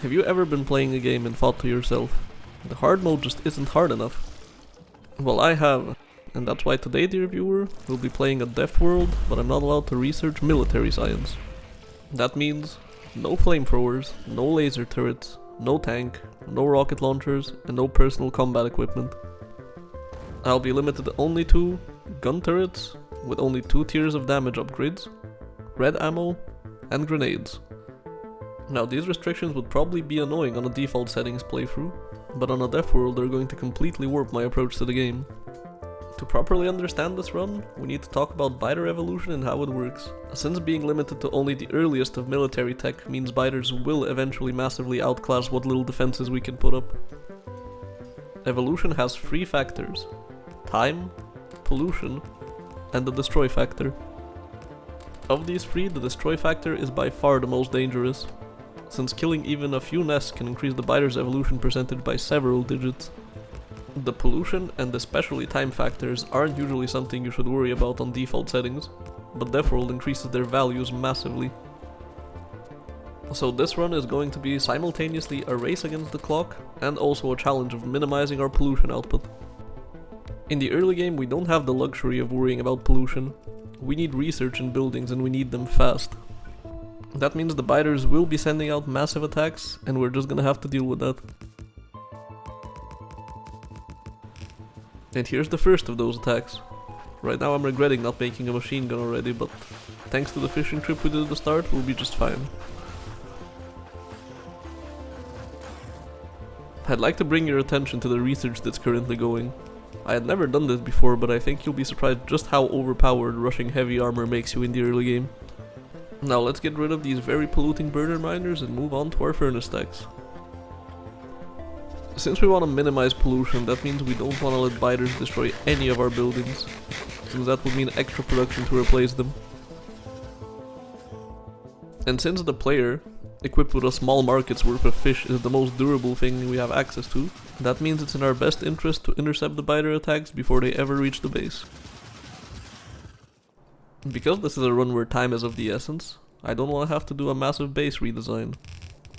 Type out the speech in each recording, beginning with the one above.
Have you ever been playing a game and thought to yourself, the hard mode just isn't hard enough? Well, I have, and that's why today, dear viewer, we'll be playing a DEATHWORLD, but I'm not allowed to research military science. That means no flamethrowers, no laser turrets, no tank, no rocket launchers, and no personal combat equipment. I'll be limited only to gun turrets with only 2 tiers of damage upgrades, red ammo, and grenades. Now these restrictions would probably be annoying on a default settings playthrough, but on a DEATHWORLD they're going to completely warp my approach to the game. To properly understand this run, we need to talk about biter evolution and how it works. Since being limited to only the earliest of military tech means biters will eventually massively outclass what little defenses we can put up. Evolution has 3 factors: time, pollution, and the destroy factor. Of these 3, the destroy factor is by far the most dangerous, since killing even a few nests can increase the biter's evolution percentage by several digits. The pollution and especially time factors aren't usually something you should worry about on default settings, but DEATHWORLD increases their values massively. So this run is going to be simultaneously a race against the clock and also a challenge of minimizing our pollution output. In the early game we don't have the luxury of worrying about pollution. We need research in buildings and we need them fast. That means the biters will be sending out massive attacks and we're just gonna have to deal with that. And here's the first of those attacks. Right now I'm regretting not making a machine gun already, but thanks to the fishing trip we did at the start, we'll be just fine. I'd like to bring your attention to the research that's currently going. I had never done this before, but I think you'll be surprised just how overpowered rushing heavy armor makes you in the early game. Now let's get rid of these very polluting burner miners and move on to our furnace stacks. Since we want to minimize pollution, that means we don't want to let biters destroy any of our buildings, since that would mean extra production to replace them. And since the player, equipped with a small market's worth of fish, is the most durable thing we have access to, that means it's in our best interest to intercept the biter attacks before they ever reach the base. Because this is a run where time is of the essence, I don't want to have to do a massive base redesign.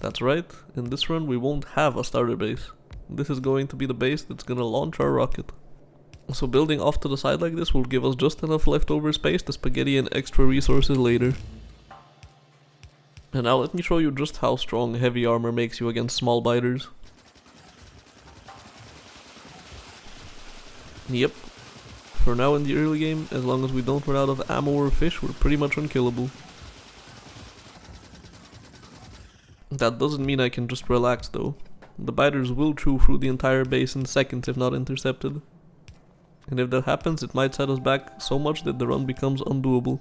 That's right, in this run we won't have a starter base. This is going to be the base that's gonna launch our rocket. So building off to the side like this will give us just enough leftover space to spaghetti and extra resources later. And now let me show you just how strong heavy armor makes you against small biters. Yep. For now in the early game, as long as we don't run out of ammo or fish, we're pretty much unkillable. That doesn't mean I can just relax though. The biters will chew through the entire base in seconds if not intercepted. And if that happens, it might set us back so much that the run becomes undoable.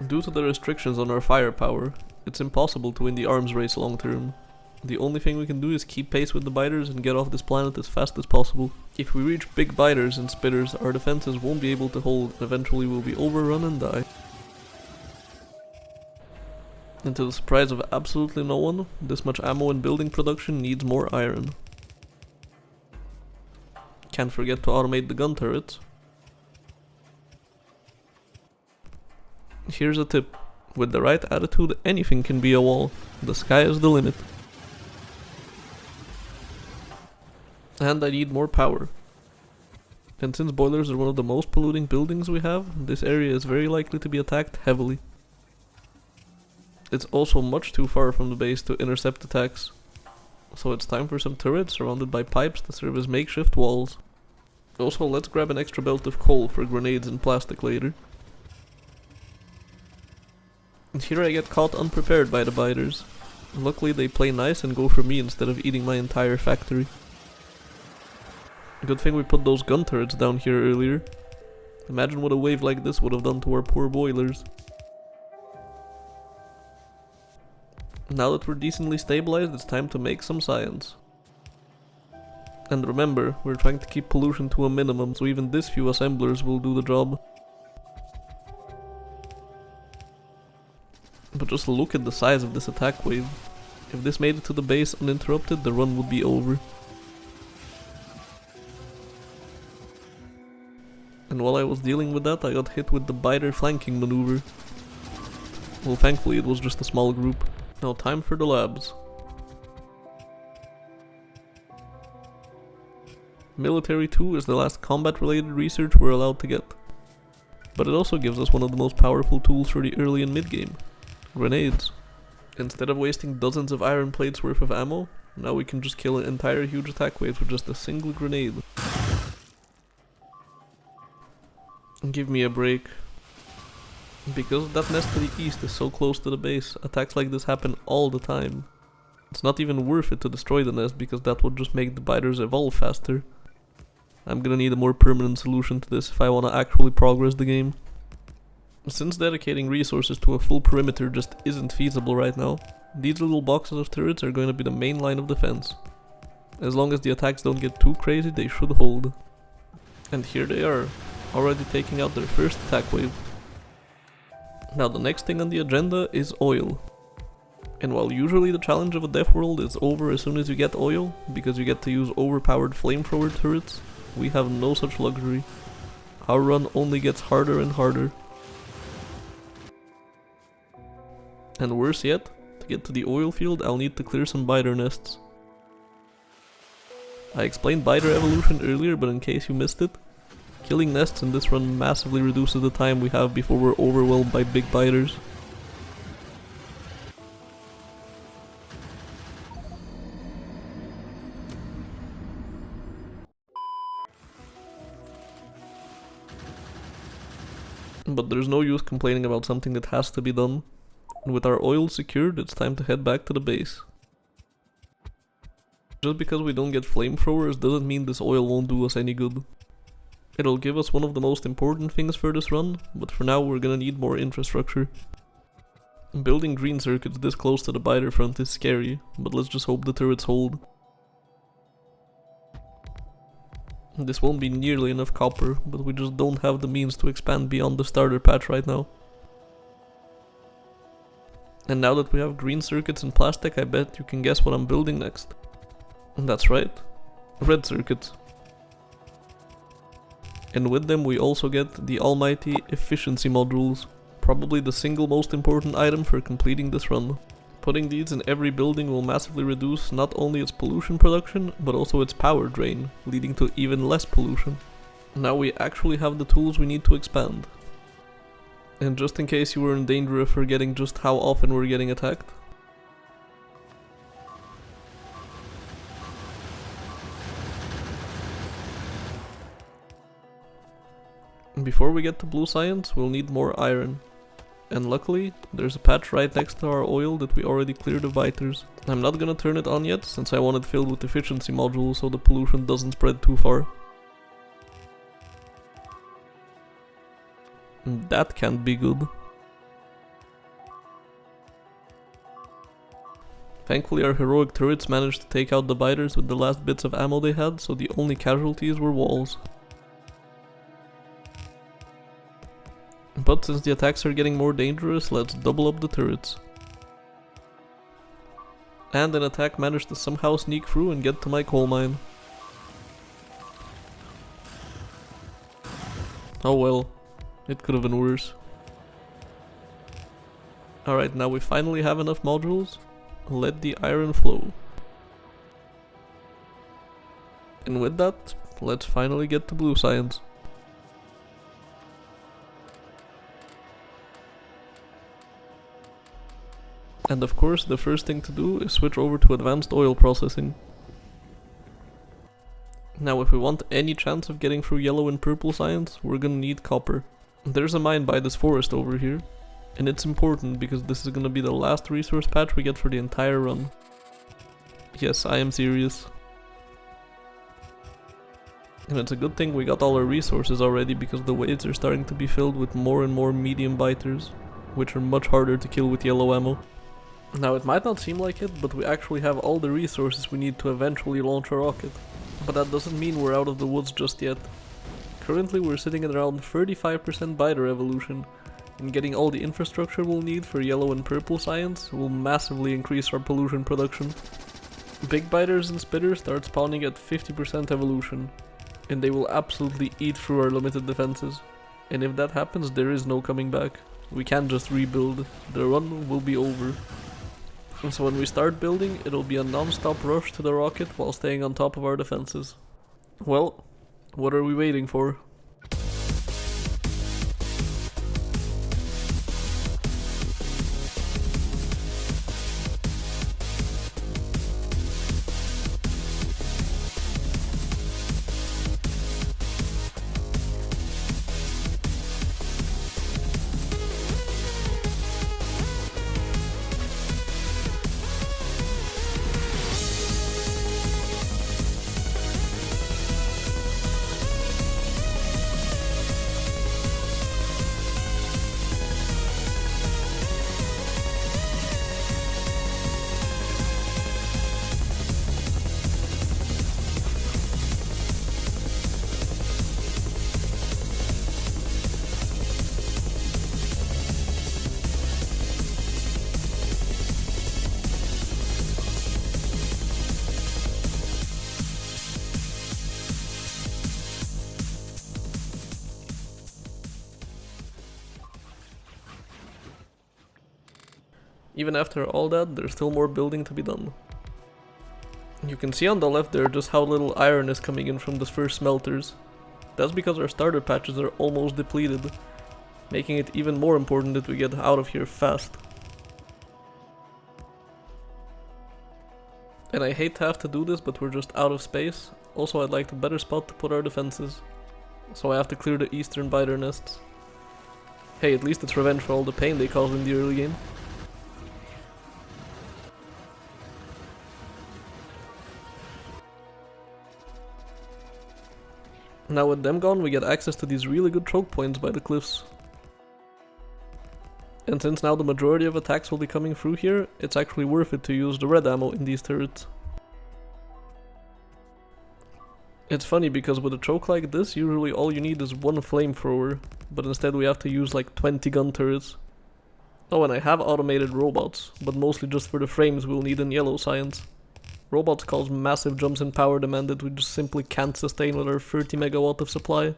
Due to the restrictions on our firepower, it's impossible to win the arms race long term. The only thing we can do is keep pace with the biters and get off this planet as fast as possible. If we reach big biters and spitters, our defenses won't be able to hold and eventually we'll be overrun and die. And to the surprise of absolutely no one, this much ammo and building production needs more iron. Can't forget to automate the gun turrets. Here's a tip. With the right attitude, anything can be a wall. The sky is the limit. And I need more power. And since boilers are one of the most polluting buildings we have, this area is very likely to be attacked heavily. It's also much too far from the base to intercept attacks. So it's time for some turrets surrounded by pipes to serve as makeshift walls. Also, let's grab an extra belt of coal for grenades and plastic later. And here I get caught unprepared by the biters. Luckily they play nice and go for me instead of eating my entire factory. Good thing we put those gun turrets down here earlier. Imagine what a wave like this would have done to our poor boilers. Now that we're decently stabilized, it's time to make some science. And remember, we're trying to keep pollution to a minimum, so even this few assemblers will do the job. But just look at the size of this attack wave. If this made it to the base uninterrupted, the run would be over. And while I was dealing with that, I got hit with the biter flanking maneuver. Well, thankfully it was just a small group. Now time for the labs. Military 2 is the last combat related research we're allowed to get. But it also gives us one of the most powerful tools for the early and mid game. Grenades. Instead of wasting dozens of iron plates worth of ammo, now we can just kill an entire huge attack wave with just a single grenade. Give me a break. Because that nest to the east is so close to the base, attacks like this happen all the time. It's not even worth it to destroy the nest because that would just make the biters evolve faster. I'm gonna need a more permanent solution to this if I wanna actually progress the game. Since dedicating resources to a full perimeter just isn't feasible right now, these little boxes of turrets are going to be the main line of defense. As long as the attacks don't get too crazy, they should hold. And here they are, already taking out their first attack wave. Now the next thing on the agenda is oil. And while usually the challenge of a DEATHWORLD is over as soon as you get oil, because you get to use overpowered flamethrower turrets, we have no such luxury. Our run only gets harder and harder. And worse yet, to get to the oil field I'll need to clear some biter nests. I explained biter evolution earlier, but in case you missed it, killing nests in this run massively reduces the time we have before we're overwhelmed by big biters. But there's no use complaining about something that has to be done. And with our oil secured, it's time to head back to the base. Just because we don't get flamethrowers doesn't mean this oil won't do us any good. It'll give us one of the most important things for this run, but for now we're gonna need more infrastructure. Building green circuits this close to the biter front is scary, but let's just hope the turrets hold. This won't be nearly enough copper, but we just don't have the means to expand beyond the starter patch right now. And now that we have green circuits and plastic, I bet you can guess what I'm building next. And that's right, red circuits. And with them we also get the almighty efficiency modules, probably the single most important item for completing this run. Putting these in every building will massively reduce not only its pollution production, but also its power drain, leading to even less pollution. Now we actually have the tools we need to expand. And just in case you were in danger of forgetting just how often we're getting attacked, before we get to blue science, we'll need more iron. And luckily, there's a patch right next to our oil that we already cleared of biters. I'm not gonna turn it on yet, since I want it filled with efficiency modules so the pollution doesn't spread too far. And that can't be good. Thankfully our heroic turrets managed to take out the biters with the last bits of ammo they had, so the only casualties were walls. But since the attacks are getting more dangerous, let's double up the turrets. And an attack managed to somehow sneak through and get to my coal mine. Oh well, it could have been worse. Alright, now we finally have enough modules. Let the iron flow. And with that, let's finally get to blue science. And of course, the first thing to do is switch over to advanced oil processing. Now if we want any chance of getting through yellow and purple science, we're gonna need copper. There's a mine by this forest over here, and it's important because this is gonna be the last resource patch we get for the entire run. Yes, I am serious. And it's a good thing we got all our resources already, because the waves are starting to be filled with more and more medium biters, which are much harder to kill with yellow ammo. Now it might not seem like it, but we actually have all the resources we need to eventually launch a rocket. But that doesn't mean we're out of the woods just yet. Currently we're sitting at around 35% biter evolution, and getting all the infrastructure we'll need for yellow and purple science will massively increase our pollution production. Big biters and spitters start spawning at 50% evolution, and they will absolutely eat through our limited defenses. And if that happens, there is no coming back. We can't just rebuild, the run will be over. And so when we start building, it'll be a non-stop rush to the rocket while staying on top of our defenses. Well, what are we waiting for? Even after all that, there's still more building to be done. You can see on the left there just how little iron is coming in from the first smelters. That's because our starter patches are almost depleted, making it even more important that we get out of here fast. And I hate to have to do this, but we're just out of space. Also, I'd like a better spot to put our defenses, so I have to clear the eastern biter nests. Hey, at least it's revenge for all the pain they caused in the early game. Now with them gone, we get access to these really good choke points by the cliffs. And since now the majority of attacks will be coming through here, it's actually worth it to use the red ammo in these turrets. It's funny because with a choke like this, usually all you need is one flamethrower, but instead we have to use like 20 gun turrets. Oh, and I have automated robots, but mostly just for the frames we'll need in yellow science. Robots cause massive jumps in power demand that we just simply can't sustain with our 30 megawatt of supply.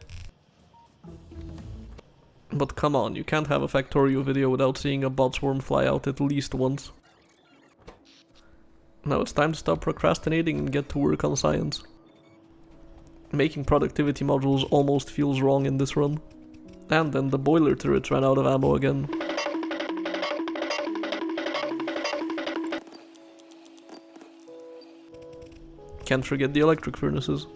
But come on, you can't have a Factorio video without seeing a bot swarm fly out at least once. Now it's time to stop procrastinating and get to work on science. Making productivity modules almost feels wrong in this run. And then the boiler turrets ran out of ammo again. Can't forget the electric furnaces.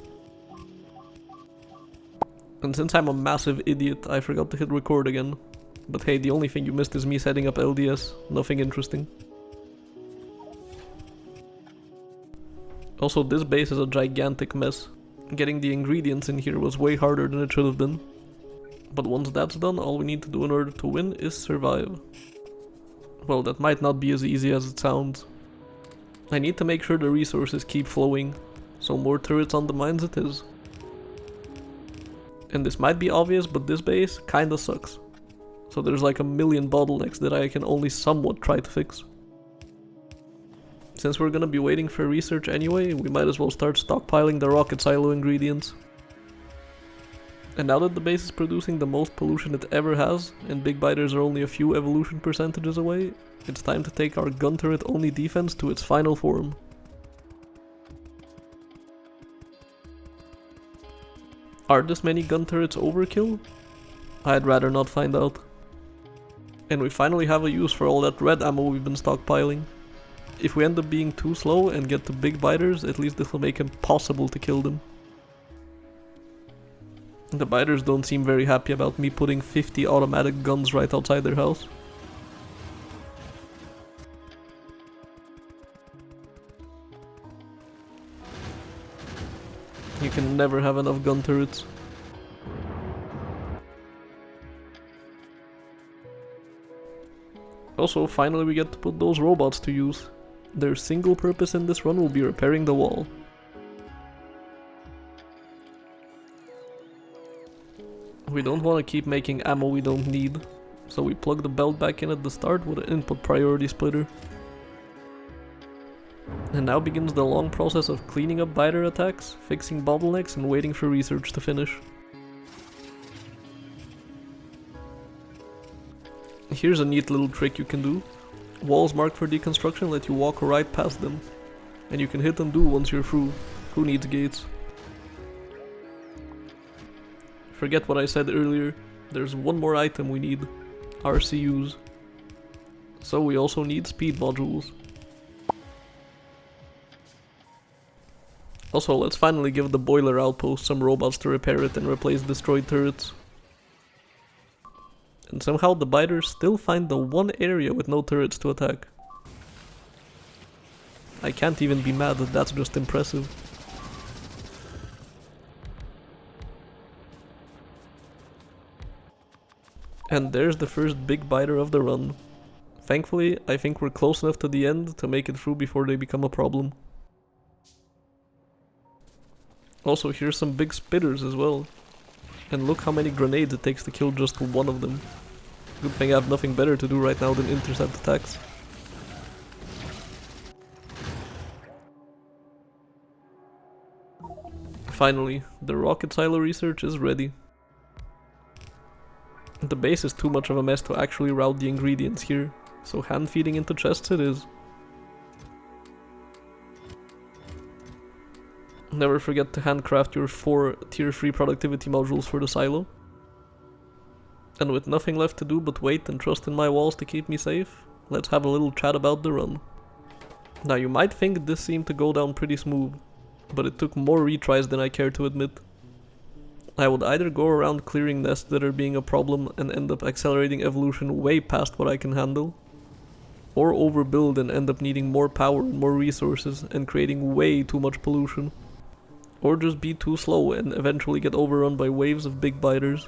And since I'm a massive idiot, I forgot to hit record again. But hey, the only thing you missed is me setting up LDS, nothing interesting. Also, this base is a gigantic mess. Getting the ingredients in here was way harder than it should have been. But once that's done, all we need to do in order to win is survive. Well, that might not be as easy as it sounds. I need to make sure the resources keep flowing, so more turrets on the mines it is. And this might be obvious, but this base kinda sucks. So there's like a million bottlenecks that I can only somewhat try to fix. Since we're gonna be waiting for research anyway, we might as well start stockpiling the rocket silo ingredients. And now that the base is producing the most pollution it ever has, and big biters are only a few evolution percentages away, it's time to take our gun turret only defense to its final form. Are this many gun turrets overkill? I'd rather not find out. And we finally have a use for all that red ammo we've been stockpiling. If we end up being too slow and get to big biters, at least this will make it impossible to kill them. The biters don't seem very happy about me putting 50 automatic guns right outside their house. You can never have enough gun turrets. Also, finally we get to put those robots to use. Their single purpose in this run will be repairing the wall. We don't want to keep making ammo we don't need, so we plug the belt back in at the start with an input priority splitter. And now begins the long process of cleaning up biter attacks, fixing bottlenecks, and waiting for research to finish. Here's a neat little trick you can do. Walls marked for deconstruction let you walk right past them, and you can hit and do once you're through. Who needs gates? forget what I said earlier, there's one more item we need, RCUs. So we also need speed modules. Also, let's finally give the boiler outpost some robots to repair it and replace destroyed turrets. And somehow the biters still find the one area with no turrets to attack. I can't even be mad, that's just impressive. And there's the first big biter of the run. Thankfully, I think we're close enough to the end to make it through before they become a problem. Also, here's some big spitters as well. And look how many grenades it takes to kill just one of them. Good thing I have nothing better to do right now than intercept attacks. Finally, the rocket silo research is ready. The base is too much of a mess to actually route the ingredients here, so hand feeding into chests it is. Never forget to handcraft your 4 tier 3 productivity modules for the silo. And with nothing left to do but wait and trust in my walls to keep me safe, let's have a little chat about the run. Now you might think this seemed to go down pretty smooth, but it took more retries than I care to admit. I would either go around clearing nests that are being a problem and end up accelerating evolution way past what I can handle, or overbuild and end up needing more power and more resources and creating way too much pollution. Or just be too slow and eventually get overrun by waves of big biters.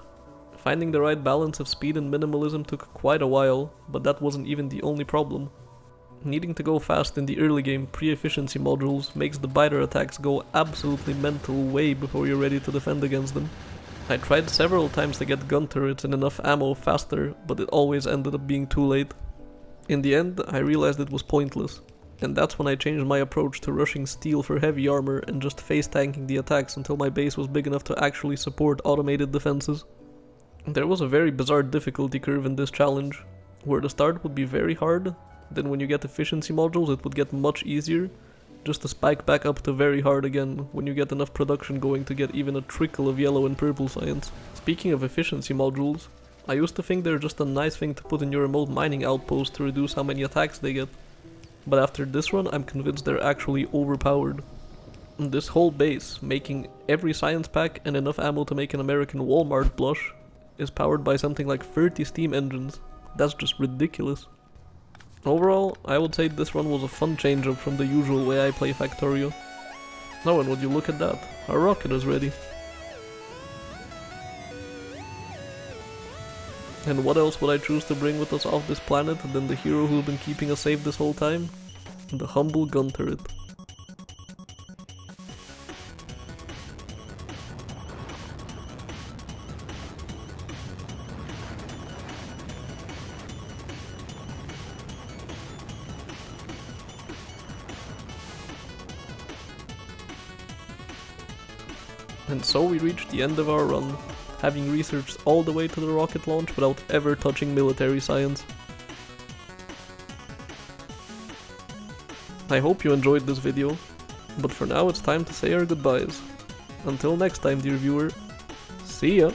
Finding the right balance of speed and minimalism took quite a while, but that wasn't even the only problem. Needing to go fast in the early game pre-efficiency modules makes the biter attacks go absolutely mental way before you're ready to defend against them. I tried several times to get gun turrets and enough ammo faster, but it always ended up being too late. In the end, I realized it was pointless. And that's when I changed my approach to rushing steel for heavy armor and just face tanking the attacks until my base was big enough to actually support automated defenses. There was a very bizarre difficulty curve in this challenge, where the start would be very hard, then when you get efficiency modules it would get much easier, just to spike back up to very hard again when you get enough production going to get even a trickle of yellow and purple science. Speaking of efficiency modules, I used to think they're just a nice thing to put in your remote mining outpost to reduce how many attacks they get. But after this run, I'm convinced they're actually overpowered. This whole base, making every science pack and enough ammo to make an American Walmart blush, is powered by something like 30 steam engines. That's just ridiculous. Overall, I would say this run was a fun change up from the usual way I play Factorio. Now and would you look at that, our rocket is ready. And what else would I choose to bring with us off this planet than the hero who's been keeping us safe this whole time? The humble gun turret. And so we reached the end of our run, having researched all the way to the rocket launch without ever touching military science. I hope you enjoyed this video, but for now it's time to say our goodbyes. Until next time, dear viewer, see ya!